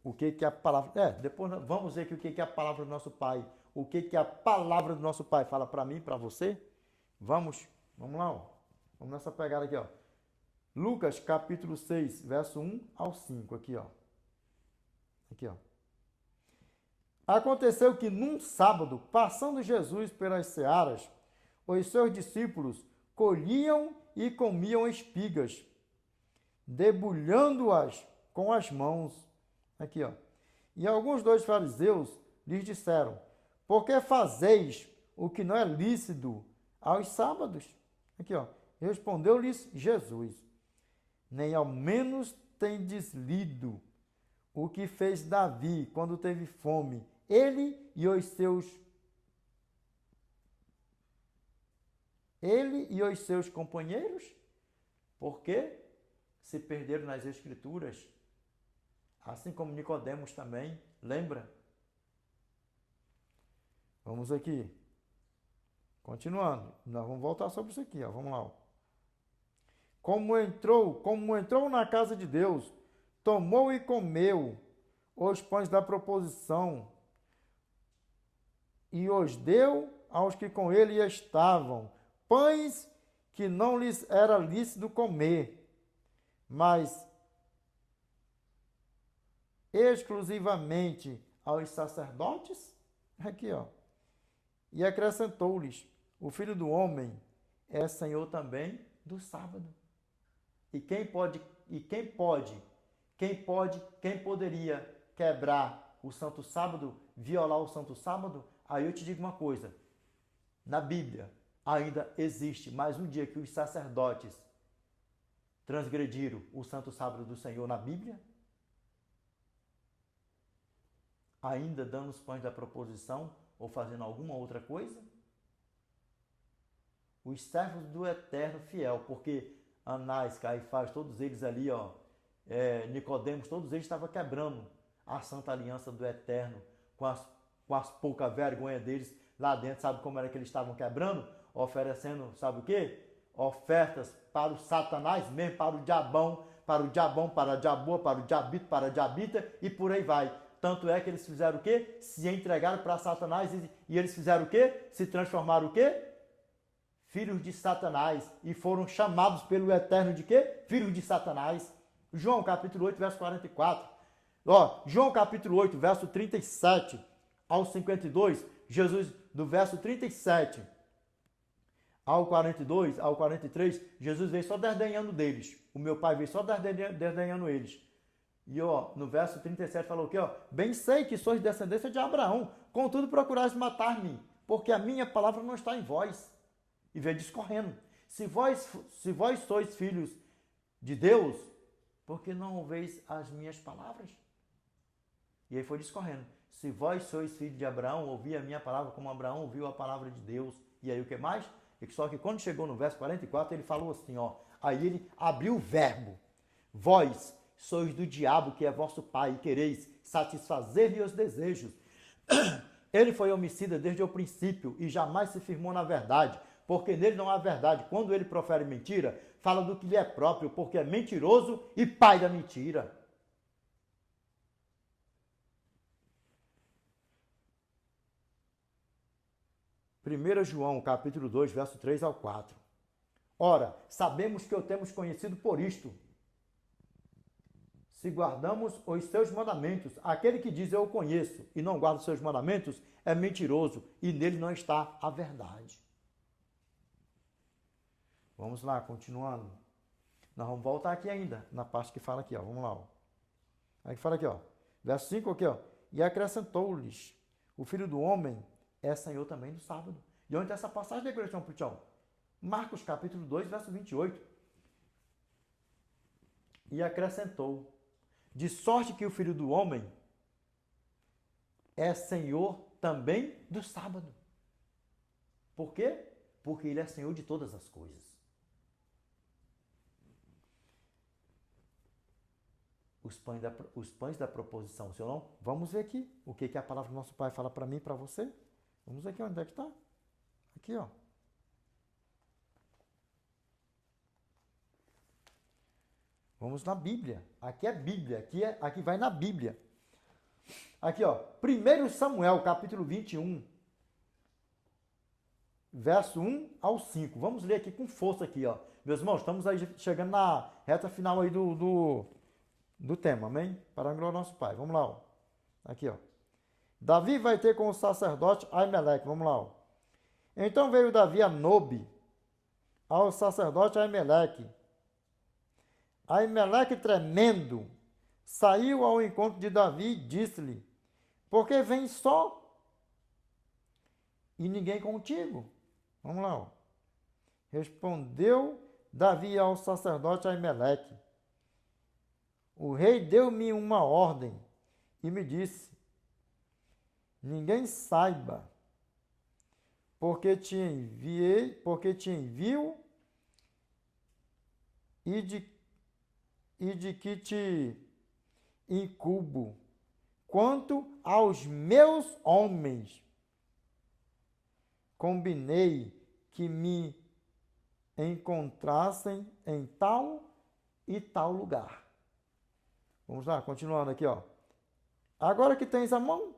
o que que a palavra... depois vamos ver aqui o que que é a palavra do nosso Pai. O que que a palavra do nosso Pai fala para mim e para você. Vamos lá, ó. Vamos nessa pegada aqui, ó. Lucas, capítulo 6, verso 1 ao 5, aqui, ó. Aqui, ó. Aconteceu que num sábado, passando Jesus pelas searas, os seus discípulos colhiam e comiam espigas, debulhando-as com as mãos. Aqui, ó. E alguns dos fariseus lhes disseram: por que fazeis o que não é lícito aos sábados? Aqui, ó. Respondeu-lhes Jesus: nem ao menos tendes lido o que fez Davi quando teve fome, ele e os seus companheiros? Porque se perderam nas Escrituras, assim como Nicodemos também, lembra? Vamos aqui. Continuando, nós vamos voltar sobre isso aqui, ó. Vamos lá. Ó. Como entrou na casa de Deus, tomou e comeu os pães da proposição e os deu aos que com ele estavam, pães que não lhes era lícito comer, mas exclusivamente aos sacerdotes. Aqui, ó. E acrescentou-lhes: o Filho do Homem é Senhor também do sábado. E quem poderia quebrar o santo sábado, violar o santo sábado? Aí eu te digo uma coisa, na Bíblia ainda existe mais um dia que os sacerdotes transgrediram o santo sábado do Senhor na Bíblia? Ainda dando os pães da proposição ou fazendo alguma outra coisa? Os servos do Eterno fiel, porque Anás, Caifás, todos eles ali, ó, Nicodemos, todos eles estavam quebrando a santa aliança do Eterno com as pouca vergonha deles lá dentro. Sabe como era que eles estavam quebrando? Oferecendo, sabe o quê? Ofertas para o Satanás mesmo, para o diabão, para a diaboa, para o diabito, para a diabita e por aí vai. Tanto é que eles fizeram o quê? Se entregaram para Satanás e eles fizeram o quê? Se transformaram o quê? Filhos de Satanás, e foram chamados pelo Eterno de quê? Filhos de Satanás. João capítulo 8, verso 44. Ó, João capítulo 8, verso 37 ao 52, Jesus, do verso 37 ao 42, ao 43, Jesus veio só desdenhando deles. O meu pai veio só desdenhando eles. E ó, no verso 37 falou o quê? Ó, bem sei que sois descendência de Abraão, contudo procurais matar-me, porque a minha palavra não está em vós. E veio discorrendo. Se vós sois filhos de Deus, por que não ouveis as minhas palavras? E aí foi discorrendo. Se vós sois filhos de Abraão, ouvi a minha palavra como Abraão ouviu a palavra de Deus. E aí o que mais? Só que quando chegou no verso 44, ele falou assim, ó. Aí ele abriu o verbo. Vós sois do diabo, que é vosso pai, e quereis satisfazer-lhe os desejos. Ele foi homicida desde o princípio e jamais se firmou na verdade, porque nele não há verdade. Quando ele profere mentira, fala do que lhe é próprio, porque é mentiroso e pai da mentira. Primeiro João, capítulo 2, verso 3 ao 4. Ora, sabemos que o temos conhecido por isto, se guardamos os seus mandamentos. Aquele que diz eu o conheço e não guarda os seus mandamentos é mentiroso e nele não está a verdade. Vamos lá, continuando. Nós vamos voltar aqui ainda, na parte que fala aqui, ó. Vamos lá, ó. Aí que fala aqui, ó. Verso 5 aqui, ó. E acrescentou-lhes: o Filho do Homem é Senhor também do sábado. E onde está essa passagem da igreja, Puchão? Marcos, capítulo 2, verso 28. E acrescentou: de sorte que o Filho do Homem é Senhor também do sábado. Por quê? Porque ele é Senhor de todas as coisas. Os pães da proposição, senhor não? Vamos ver aqui o que a palavra do nosso Pai fala para mim e para você. Vamos ver aqui onde é que está. Aqui, ó. Vamos na Bíblia. Aqui é Bíblia. Aqui vai na Bíblia. Aqui, ó, 1 Samuel, capítulo 21, verso 1 ao 5. Vamos ler aqui com força aqui, ó. Meus irmãos, estamos aí chegando na reta final aí do tema, amém? Para a glória do nosso Pai. Vamos lá, ó. Aqui, ó. Davi vai ter com o sacerdote Aimeleque. Vamos lá, ó. Então veio Davi a Nobe, ao sacerdote Aimeleque. Aimeleque, tremendo, saiu ao encontro de Davi e disse-lhe: por que vem só e ninguém contigo? Vamos lá, ó. Respondeu Davi ao sacerdote Aimeleque: o rei deu-me uma ordem e me disse: ninguém saiba, porque te envio e de que te incubo. Quanto aos meus homens, combinei que me encontrassem em tal e tal lugar. Vamos lá, continuando aqui, ó. Agora que tens a mão,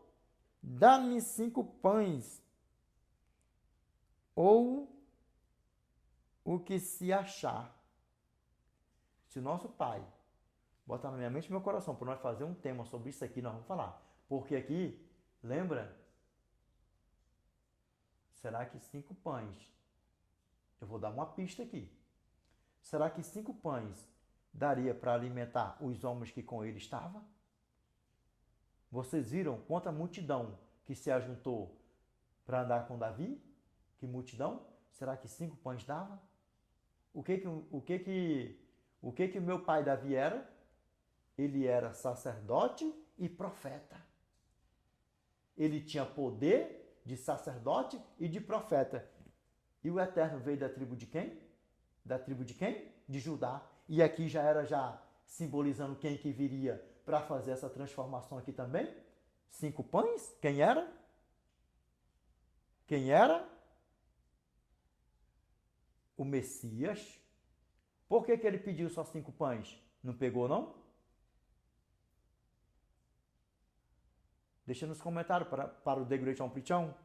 dá-me 5 pães, ou o que se achar. Se o nosso Pai botar na minha mente e meu coração para nós fazer um tema sobre isso aqui, nós vamos falar. Porque aqui, lembra? Será que 5 pães? Eu vou dar uma pista aqui. Será que 5 pães daria para alimentar os homens que com ele estavam? Vocês viram quanta multidão que se ajuntou para andar com Davi? Que multidão? Será que 5 pães dava? O que o meu pai Davi era? Ele era sacerdote e profeta. Ele tinha poder de sacerdote e de profeta. E o Eterno veio da tribo de quem? Da tribo de quem? De Judá. E aqui já era simbolizando quem que viria para fazer essa transformação aqui também. 5 pães? Quem era? Quem era? O Messias. Por que ele pediu só 5 pães? Não pegou, não? Deixa nos comentários para o The Great Amplichão.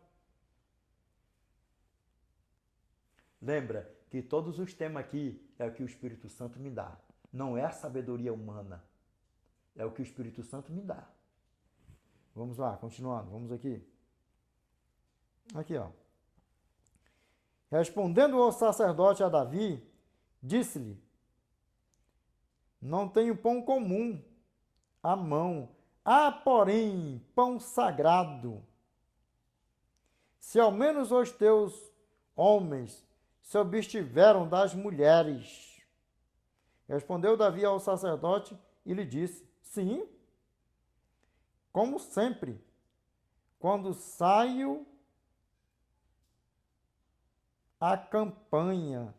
Lembra que todos os temas aqui é o que o Espírito Santo me dá. Não é a sabedoria humana. É o que o Espírito Santo me dá. Vamos lá, continuando. Vamos aqui. Aqui, ó. Respondendo ao sacerdote a Davi, disse-lhe: não tenho pão comum à mão. Há, porém, pão sagrado. Se ao menos os teus homens se abstiveram das mulheres. Respondeu Davi ao sacerdote e lhe disse: sim, como sempre, quando saio à campanha,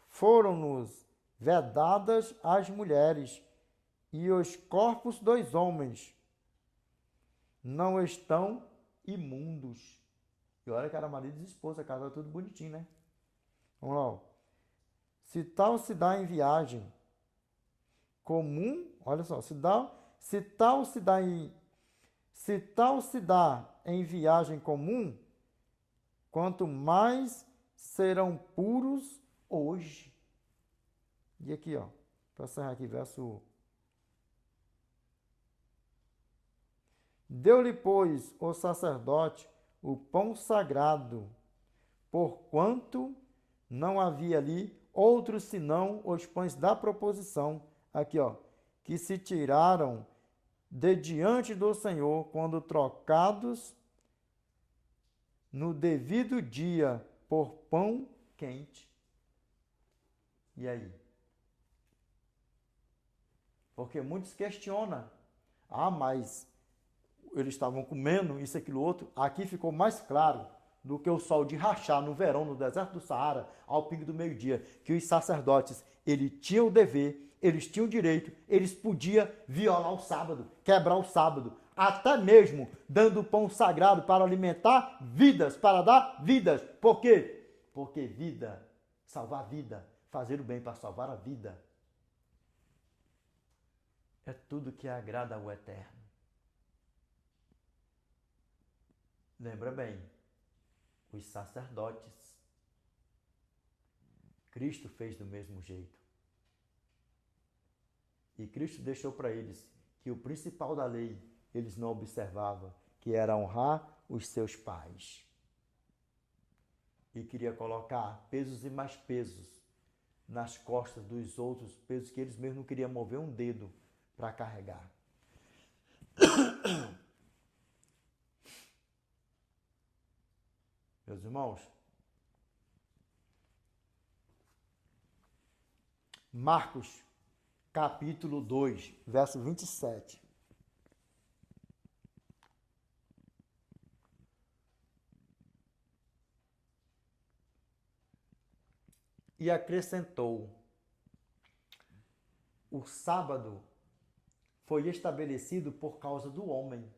foram-nos vedadas as mulheres, e os corpos dos homens não estão imundos. E olha que era marido e esposa, a casa tudo bonitinho, né? Vamos lá. Ó. Se tal se dá em viagem comum, olha só, se tal se dá em viagem comum, quanto mais serão puros hoje. E aqui, ó, para encerrar aqui, verso. Deu-lhe, pois, o sacerdote o pão sagrado, porquanto não havia ali outros senão os pães da proposição. Aqui, ó, que se tiraram de diante do Senhor quando trocados no devido dia por pão quente. E aí? Porque muitos questionam. Ah, mas eles estavam comendo isso, aquilo, outro. Aqui ficou mais claro do que o sol de rachar no verão, no deserto do Saara, ao pingo do meio-dia, que os sacerdotes, eles tinham o dever, eles tinham o direito, eles podiam violar o sábado, quebrar o sábado, até mesmo dando pão sagrado para alimentar vidas, para dar vidas. Por quê? Porque vida, salvar a vida, fazer o bem para salvar a vida. é tudo que agrada ao Eterno. Lembra bem, os sacerdotes, Cristo fez do mesmo jeito. E Cristo deixou para eles que o principal da lei eles não observavam, que era honrar os seus pais. E queria colocar pesos e mais pesos nas costas dos outros, pesos que eles mesmos não queriam mover um dedo para carregar. Meus irmãos, Marcos, capítulo 2, verso 27. E acrescentou: o sábado foi estabelecido por causa do homem,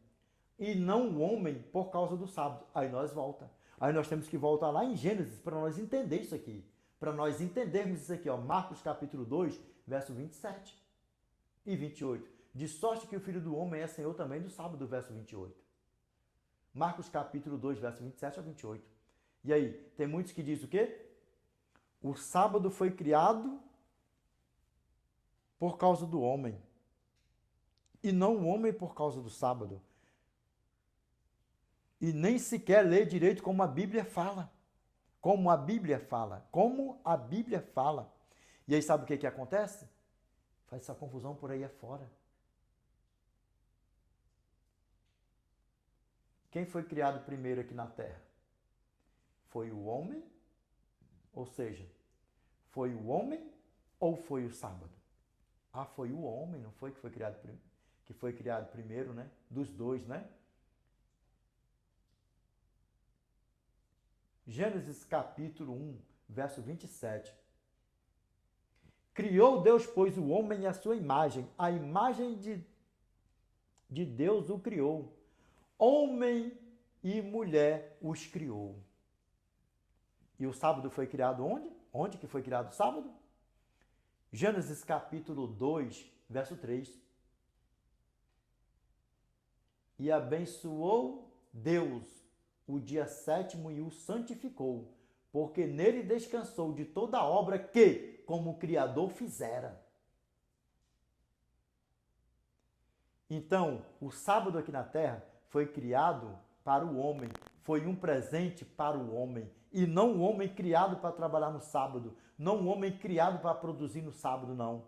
e não o homem por causa do sábado. Aí nós volta. Aí nós temos que voltar lá em Gênesis para nós entender isso aqui. Para nós entendermos isso aqui, ó. Marcos capítulo 2, verso 27 e 28. De sorte que o Filho do Homem é Senhor também do sábado, verso 28. Marcos capítulo 2, verso 27 a 28. E aí, tem muitos que dizem o quê? O sábado foi criado por causa do homem, e não o homem por causa do sábado. E nem sequer lê direito como a Bíblia fala. Como a Bíblia fala. Como a Bíblia fala. E aí sabe o que acontece? Faz essa confusão por aí afora. Quem foi criado primeiro aqui na Terra? Foi o homem? Ou seja, foi o homem ou foi o sábado? Ah, foi o homem, não foi que foi criado primeiro, né? Dos dois, né? Gênesis capítulo 1, verso 27. Criou Deus, pois, o homem à sua imagem. A imagem de Deus o criou. Homem e mulher os criou. E o sábado foi criado onde? Onde que foi criado o sábado? Gênesis capítulo 2, verso 3. E abençoou Deus o dia sétimo e o santificou, porque nele descansou de toda a obra que, como o Criador, fizera. Então, o sábado aqui na terra foi criado para o homem, foi um presente para o homem, e não o homem criado para trabalhar no sábado, não o homem criado para produzir no sábado, não.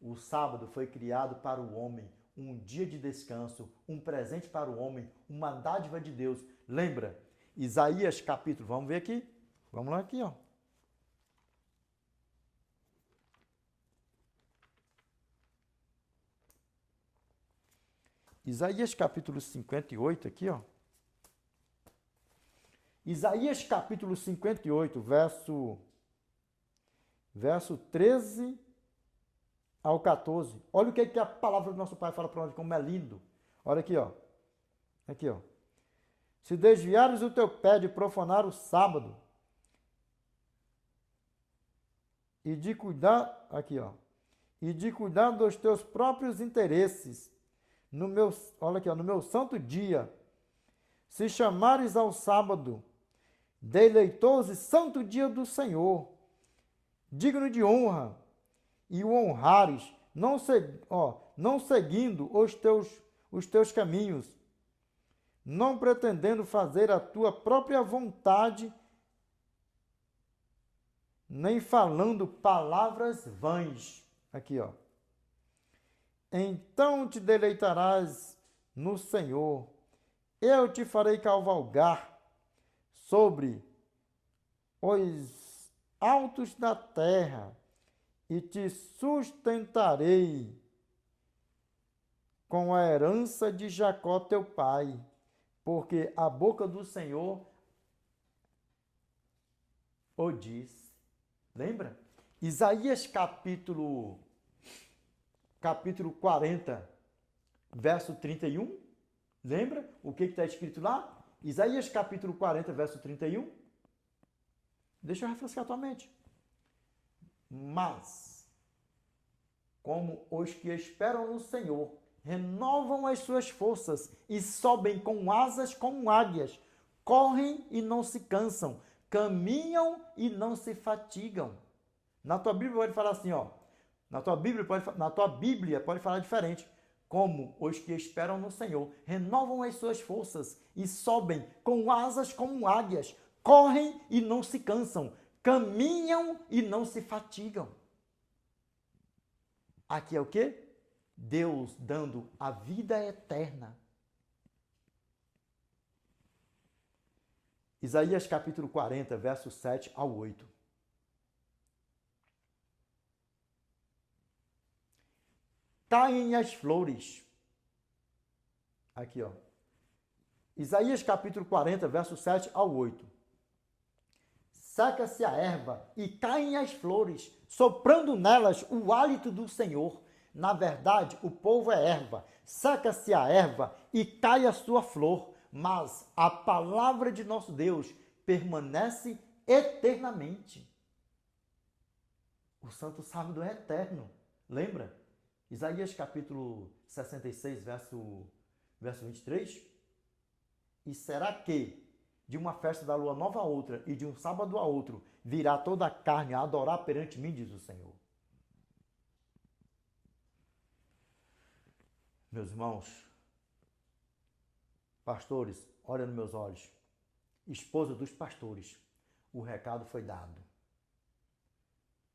O sábado foi criado para o homem, um dia de descanso, um presente para o homem, uma dádiva de Deus. Lembra? Isaías capítulo, vamos ver aqui? Vamos lá aqui, ó. Isaías capítulo 58 aqui, ó. Isaías capítulo 58, verso 13 ao 14. Olha o que a palavra do nosso Pai fala para nós, como é lindo. Olha aqui, ó. Aqui, ó. Se desviares o teu pé de profanar o sábado e de cuidar, aqui, ó, e de cuidar dos teus próprios interesses, olha aqui, ó, no meu santo dia, se chamares ao sábado, deleitoso e santo dia do Senhor, digno de honra, e o honrares, não seguindo os teus caminhos, não pretendendo fazer a tua própria vontade, nem falando palavras vãs. Aqui, ó. Então te deleitarás no Senhor, eu te farei cavalgar sobre os altos da terra e te sustentarei com a herança de Jacó teu pai, porque a boca do Senhor o diz. Lembra? Isaías capítulo 40, verso 31. Lembra o que está escrito lá? Isaías capítulo 40, verso 31. Deixa eu refrescar a tua mente. Mas como os que esperam no Senhor, renovam as suas forças e sobem com asas como águias, correm e não se cansam, caminham e não se fatigam. Na tua Bíblia pode falar assim, ó. Na tua Bíblia pode falar diferente. Como os que esperam no Senhor, renovam as suas forças e sobem com asas como águias, correm e não se cansam, caminham e não se fatigam. Aqui é o quê? Deus dando a vida eterna. Isaías capítulo 40, versos 7 ao 8. Caem as flores. Aqui, ó. Isaías capítulo 40, versos 7 ao 8. Seca-se a erva e caem as flores, soprando nelas o hálito do Senhor. Na verdade, o povo é erva. Seca-se a erva e cai a sua flor, mas a palavra de nosso Deus permanece eternamente. O Santo Sábado é eterno. Lembra? Isaías capítulo 66, verso 23. E será que de uma festa da lua nova a outra e de um sábado a outro virá toda a carne a adorar perante mim, diz o Senhor. Meus irmãos, pastores, olha nos meus olhos. Esposa dos pastores, o recado foi dado.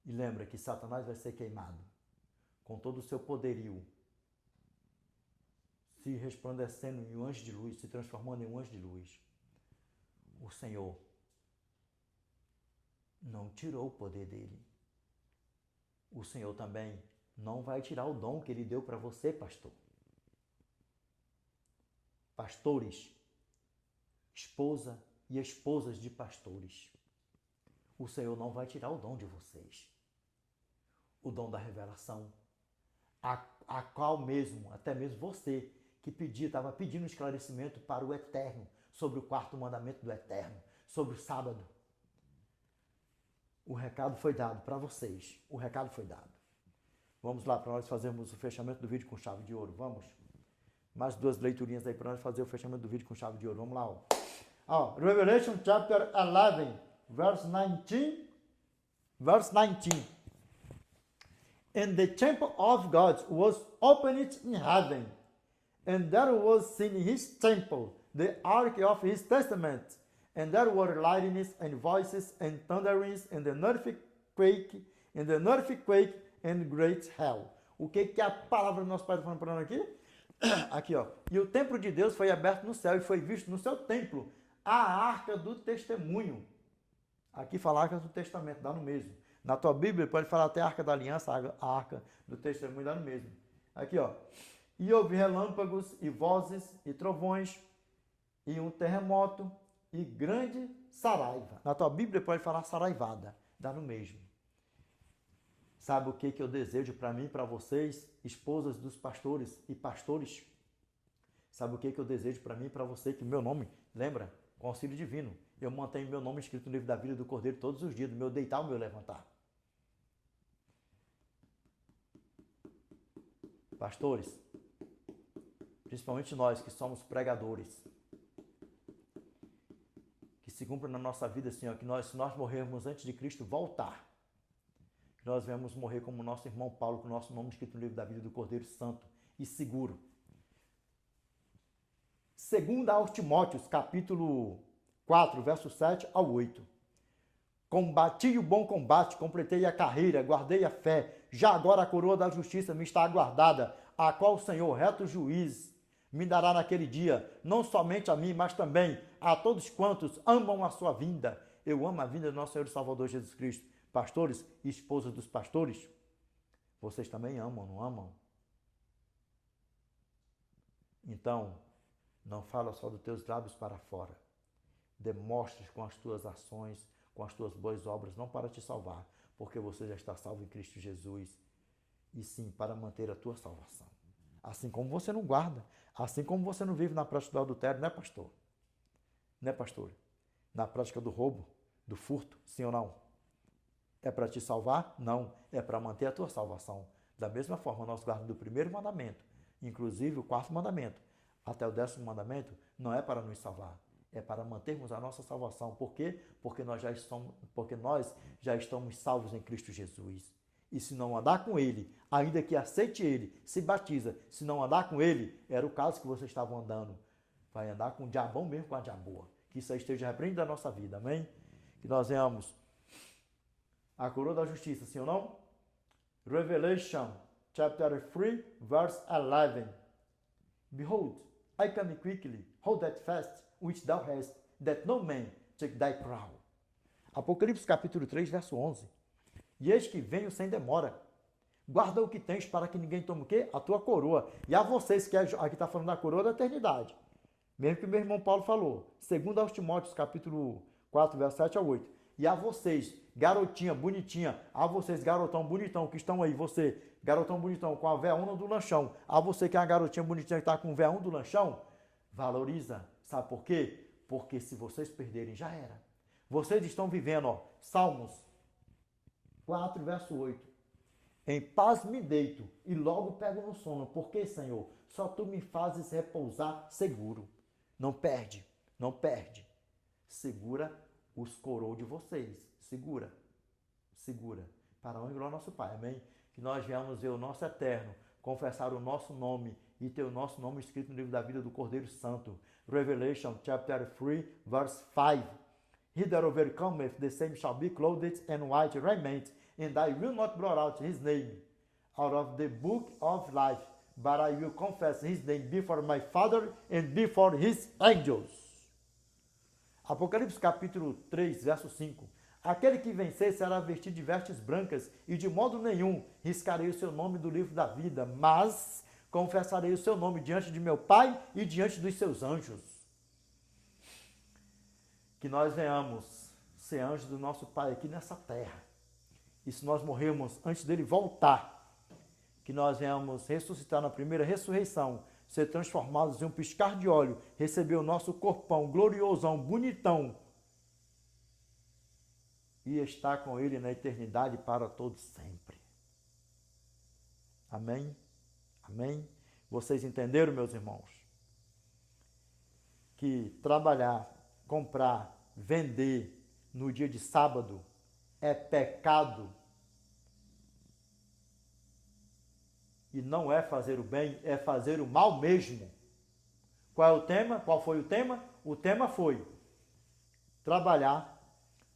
E lembra que Satanás vai ser queimado com todo o seu poderio, se resplandecendo em um anjo de luz, se transformando em um anjo de luz. O Senhor não tirou o poder dele. O Senhor também não vai tirar o dom que ele deu para você, pastor. Pastores, esposa e esposas de pastores, o Senhor não vai tirar o dom de vocês. O dom da revelação, a qual mesmo, até mesmo você que estava pedindo esclarecimento para o Eterno, sobre o quarto mandamento do Eterno, sobre o sábado. O recado foi dado para vocês. O recado foi dado. Vamos lá para nós fazermos o fechamento do vídeo com chave de ouro. Vamos? Mais 2 leiturinhas aí para nós fazer o fechamento do vídeo com chave de ouro. Vamos lá, ó. Revelation chapter 11, verse 19. Verse 19. And the temple of God was opened in heaven, and there was seen in his temple the ark of his testament, and there were lightnings and voices and thunderings and an earthquake and great hail. O que a palavra do nosso Pai está falando aqui? Aqui, ó. E o templo de Deus foi aberto no céu e foi visto no seu templo a arca do testemunho. Aqui fala arca do testamento, dá no mesmo. Na tua Bíblia pode falar até a arca da aliança, a arca do testemunho, dá no mesmo. Aqui, ó. E houve relâmpagos e vozes e trovões e um terremoto e grande saraiva. Na tua Bíblia pode falar saraivada, dá no mesmo. Sabe o que eu desejo para mim e para vocês, esposas dos pastores e pastores? Sabe o que eu desejo para mim e para você, que o meu nome, lembra? Com auxílio divino. Eu mantenho meu nome escrito no livro da vida do Cordeiro todos os dias, do meu deitar ao meu levantar. Pastores, principalmente nós que somos pregadores, que se cumpra na nossa vida, Senhor, que se nós morrermos antes de Cristo voltar, que nós venhamos morrer como nosso irmão Paulo, com o nosso nome escrito no livro da vida do Cordeiro Santo e seguro. 2 aos Timóteos, capítulo 4, verso 7 ao 8. Combati o bom combate, completei a carreira, guardei a fé. Já agora a coroa da justiça me está aguardada, a qual o Senhor, reto juiz, me dará naquele dia, não somente a mim, mas também a todos quantos amam a sua vinda. Eu amo a vinda do nosso Senhor e Salvador Jesus Cristo. Pastores e esposas dos pastores, vocês também amam, não amam? Então, não fala só dos teus lábios para fora. Demonstres com as tuas ações, com as tuas boas obras, não para te salvar, porque você já está salvo em Cristo Jesus, e sim para manter a tua salvação. Assim como você não guarda, assim como você não vive na prática do adultério, né, pastor? Né, pastor? Na prática do roubo, do furto, sim ou não? É para te salvar? Não. É para manter a tua salvação. Da mesma forma, nós guardamos do primeiro mandamento, inclusive o quarto mandamento, até o 10º mandamento, não é para nos salvar, é para mantermos a nossa salvação. Por quê? Porque nós já estamos salvos em Cristo Jesus. E se não andar com Ele, ainda que aceite Ele, se batiza, se não andar com Ele, era o caso que vocês estavam andando, vai andar com o diabão mesmo, com a diaboa. Que isso aí esteja repreendido da nossa vida, amém? Que nós venhamos a coroa da justiça, sim ou não? Revelation, chapter 3, verse 11. Behold, I come quickly, hold that fast, which thou hast, that no man take thy crown. Apocalipse capítulo 3, verso 11. E eis que venho sem demora. Guarda o que tens para que ninguém tome o quê? A tua coroa. E a vocês, que aqui está falando da coroa da eternidade. Mesmo que meu irmão Paulo falou. Segundo aos Timóteos, capítulo 4, verso 7 a 8. E a vocês, garotinha, bonitinha, a vocês, garotão, bonitão, que estão aí, você, garotão, bonitão, com a veona do lanchão, a você que é a garotinha bonitinha que está com o veão do lanchão, valoriza. Sabe por quê? Porque se vocês perderem, já era. Vocês estão vivendo, ó, Salmos 4, verso 8. Em paz me deito e logo pego no sono, porque, Senhor, só tu me fazes repousar seguro. Não perde, não perde. Segura os coroas de vocês. Segura, segura. Para honra e glória ao nosso Pai, amém? Que nós venhamos ver o nosso eterno, confessar o nosso nome e ter o nosso nome escrito no livro da vida do Cordeiro Santo. Revelation, chapter 3, verse 5. He that overcometh, the same shall be clothed in white raiment, and I will not blot out his name out of the book of life, but I will confess his name before my Father and before his angels. Apocalipse capítulo 3, verso 5. Aquele que vencer será vestido de vestes brancas, e de modo nenhum riscarei o seu nome do livro da vida, mas confessarei o seu nome diante de meu Pai e diante dos seus anjos. Que nós venhamos ser anjos do nosso Pai aqui nessa terra. E se nós morrermos antes dele voltar, que nós venhamos ressuscitar na primeira ressurreição, ser transformados em um piscar de óleo, receber o nosso corpão gloriosão, bonitão, e estar com ele na eternidade para todo sempre. Amém? Amém? Vocês entenderam, meus irmãos? Que trabalhar, comprar, vender no dia de sábado é pecado e não é fazer o bem, é fazer o mal mesmo. Qual é o tema? Qual foi o tema? O tema foi trabalhar,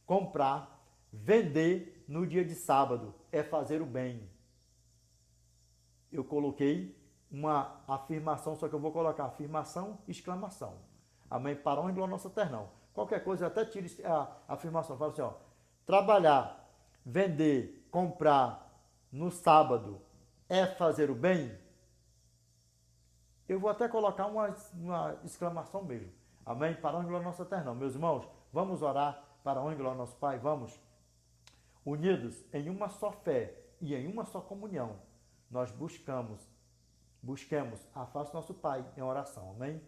comprar, vender no dia de sábado é fazer o bem. Eu coloquei uma afirmação, só que eu vou colocar afirmação, exclamação. Amém? Para honra e glória ao nosso eternão. Qualquer coisa, eu até tiro a afirmação. Fala assim, ó, trabalhar, vender, comprar no sábado é fazer o bem? Eu vou até colocar uma exclamação mesmo. Amém? Para honra e glória ao nosso eternão. Meus irmãos, vamos orar para honra e glória ao nosso Pai? Vamos? Unidos em uma só fé e em uma só comunhão, nós busquemos a face do nosso Pai em oração. Amém?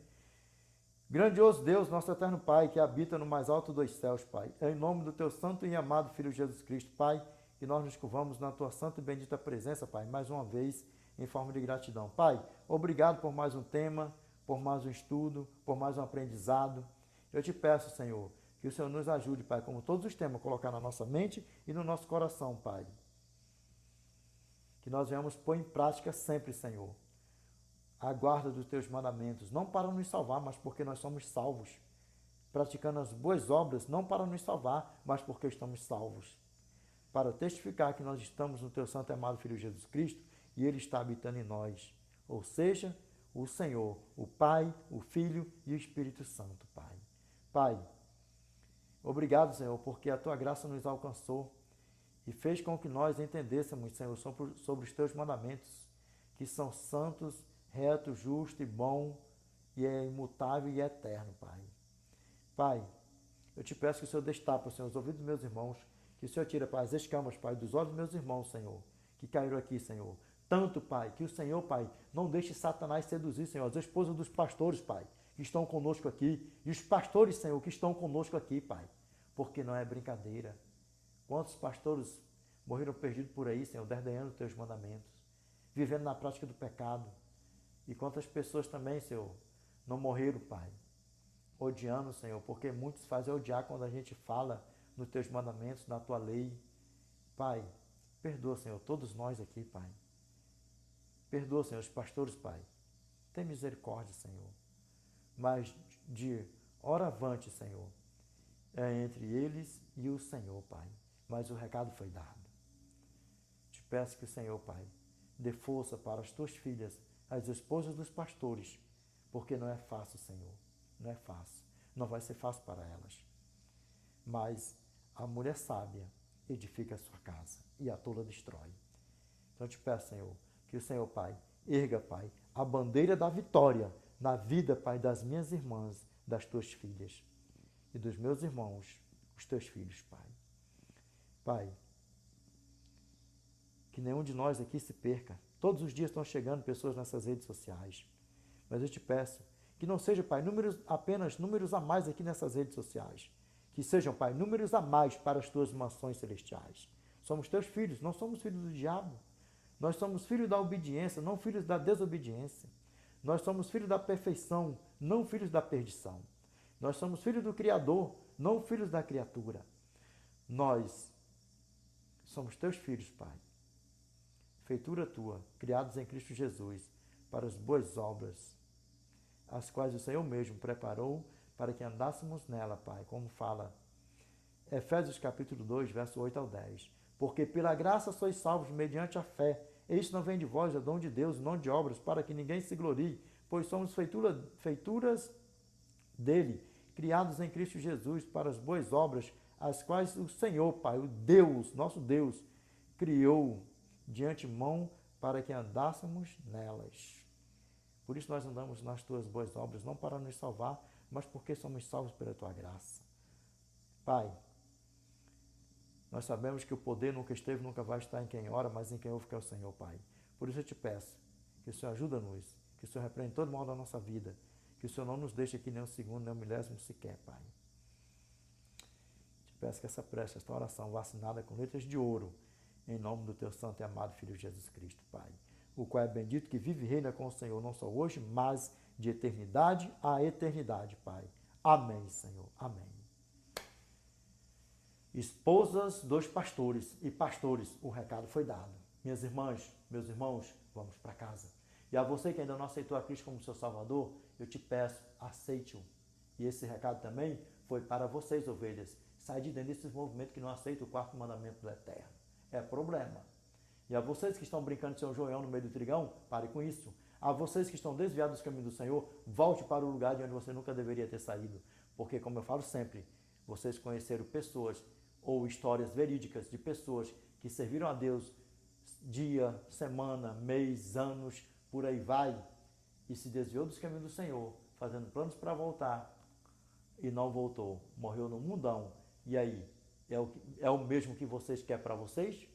Grandioso Deus, nosso eterno Pai, que habita no mais alto dos céus, Pai. É em nome do teu santo e amado Filho Jesus Cristo, Pai, que nós nos curvamos na tua santa e bendita presença, Pai, mais uma vez, em forma de gratidão. Pai, obrigado por mais um tema, por mais um estudo, por mais um aprendizado. Eu te peço, Senhor, que o Senhor nos ajude, Pai, como todos os temas, colocar na nossa mente e no nosso coração, Pai. Que nós venhamos pôr em prática sempre, Senhor, a guarda dos teus mandamentos, não para nos salvar, mas porque nós somos salvos. Praticando as boas obras, não para nos salvar, mas porque estamos salvos. Para testificar que nós estamos no teu santo e amado Filho Jesus Cristo e ele está habitando em nós. Ou seja, o Senhor, o Pai, o Filho e o Espírito Santo, Pai. Pai, obrigado, Senhor, porque a tua graça nos alcançou e fez com que nós entendêssemos, Senhor, sobre os teus mandamentos, que são santos, reto, justo e bom, e é imutável e eterno, Pai. Pai, eu te peço que o Senhor destape, Senhor, os ouvidos dos meus irmãos, que o Senhor tira, Pai, as escamas, Pai, dos olhos dos meus irmãos, Senhor, que caíram aqui, Senhor. Tanto, Pai, que o Senhor, Pai, não deixe Satanás seduzir, Senhor, as esposas dos pastores, Pai, que estão conosco aqui, e os pastores, Senhor, que estão conosco aqui, Pai, porque não é brincadeira. Quantos pastores morreram perdidos por aí, Senhor, desdenhando os teus mandamentos? vivendo na prática do pecado. E quantas pessoas também, Senhor, não morreram, Pai, odiando, Senhor, porque muitos fazem odiar quando a gente fala nos teus mandamentos, na tua lei. Pai, perdoa, Senhor, todos nós aqui, Pai. Perdoa, Senhor, os pastores, Pai. Tem misericórdia, Senhor. Mas de hora avante, Senhor, é entre eles e o Senhor, Pai. Mas o recado foi dado. Te peço que o Senhor, Pai, dê força para as tuas filhas, as esposas dos pastores, porque não é fácil, Senhor. Não é fácil. Não vai ser fácil para elas. Mas a mulher sábia edifica a sua casa e a tola destrói. Então eu te peço, Senhor, que o Senhor, Pai, erga, Pai, a bandeira da vitória na vida, Pai, das minhas irmãs, das tuas filhas e dos meus irmãos, os teus filhos, Pai. Pai, que nenhum de nós aqui se perca. Todos os dias estão chegando pessoas nessas redes sociais. Mas eu te peço que não seja, Pai, apenas números a mais aqui nessas redes sociais. Que sejam, Pai, números a mais para as tuas mansões celestiais. Somos teus filhos, não somos filhos do diabo. Nós somos filhos da obediência, não filhos da desobediência. Nós somos filhos da perfeição, não filhos da perdição. Nós somos filhos do Criador, não filhos da criatura. Nós somos teus filhos, Pai. Feitura tua, criados em Cristo Jesus, para as boas obras, as quais o Senhor mesmo preparou para que andássemos nela, Pai, como fala Efésios capítulo 2, verso 8 ao 10. Porque pela graça sois salvos mediante a fé. E isso não vem de vós, é dom de Deus, não de obras, para que ninguém se glorie, pois somos feituras dele, criados em Cristo Jesus, para as boas obras, as quais o Senhor, Pai, o Deus, nosso Deus, criou de antemão para que andássemos nelas. Por isso nós andamos nas tuas boas obras, não para nos salvar, mas porque somos salvos pela tua graça. Pai, nós sabemos que o poder nunca esteve, nunca vai estar em quem ora, mas em quem ouve, que é o Senhor, Pai. Por isso eu te peço que o Senhor ajuda-nos, que o Senhor repreenda todo mal da nossa vida, que o Senhor não nos deixe aqui nem um segundo, nem um milésimo sequer, Pai. Te peço que esta oração vacinada com letras de ouro, em nome do teu santo e amado Filho Jesus Cristo, Pai, o qual é bendito, que vive e reina com o Senhor, não só hoje, mas de eternidade a eternidade, Pai. Amém, Senhor. Amém. Esposas dos pastores e pastores, o recado foi dado. Minhas irmãs, meus irmãos, vamos para casa. E a você que ainda não aceitou a Cristo como seu Salvador, eu te peço, aceite-o. E esse recado também foi para vocês, ovelhas. Sai de dentro desses movimentos que não aceitam o quarto mandamento do Eterno. É problema. E a vocês que estão brincando de ser um joião no meio do trigão, pare com isso. A vocês que estão desviados dos caminhos do Senhor, volte para o lugar de onde você nunca deveria ter saído. Porque, como eu falo sempre, vocês conheceram pessoas ou histórias verídicas de pessoas que serviram a Deus dia, semana, mês, anos, por aí vai, e se desviou dos caminhos do Senhor, fazendo planos para voltar, e não voltou, morreu no mundão. E aí, é o mesmo que vocês querem para vocês?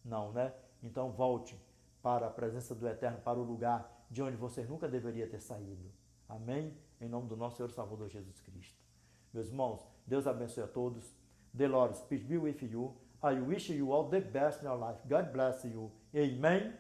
Não, né? Então volte para a presença do Eterno, para o lugar de onde vocês nunca deveriam ter saído. Amém? Em nome do nosso Senhor e Salvador Jesus Cristo. Meus irmãos, Deus abençoe a todos. The Lord, peace be with you. I wish you all the best in your life. God bless you. Amen.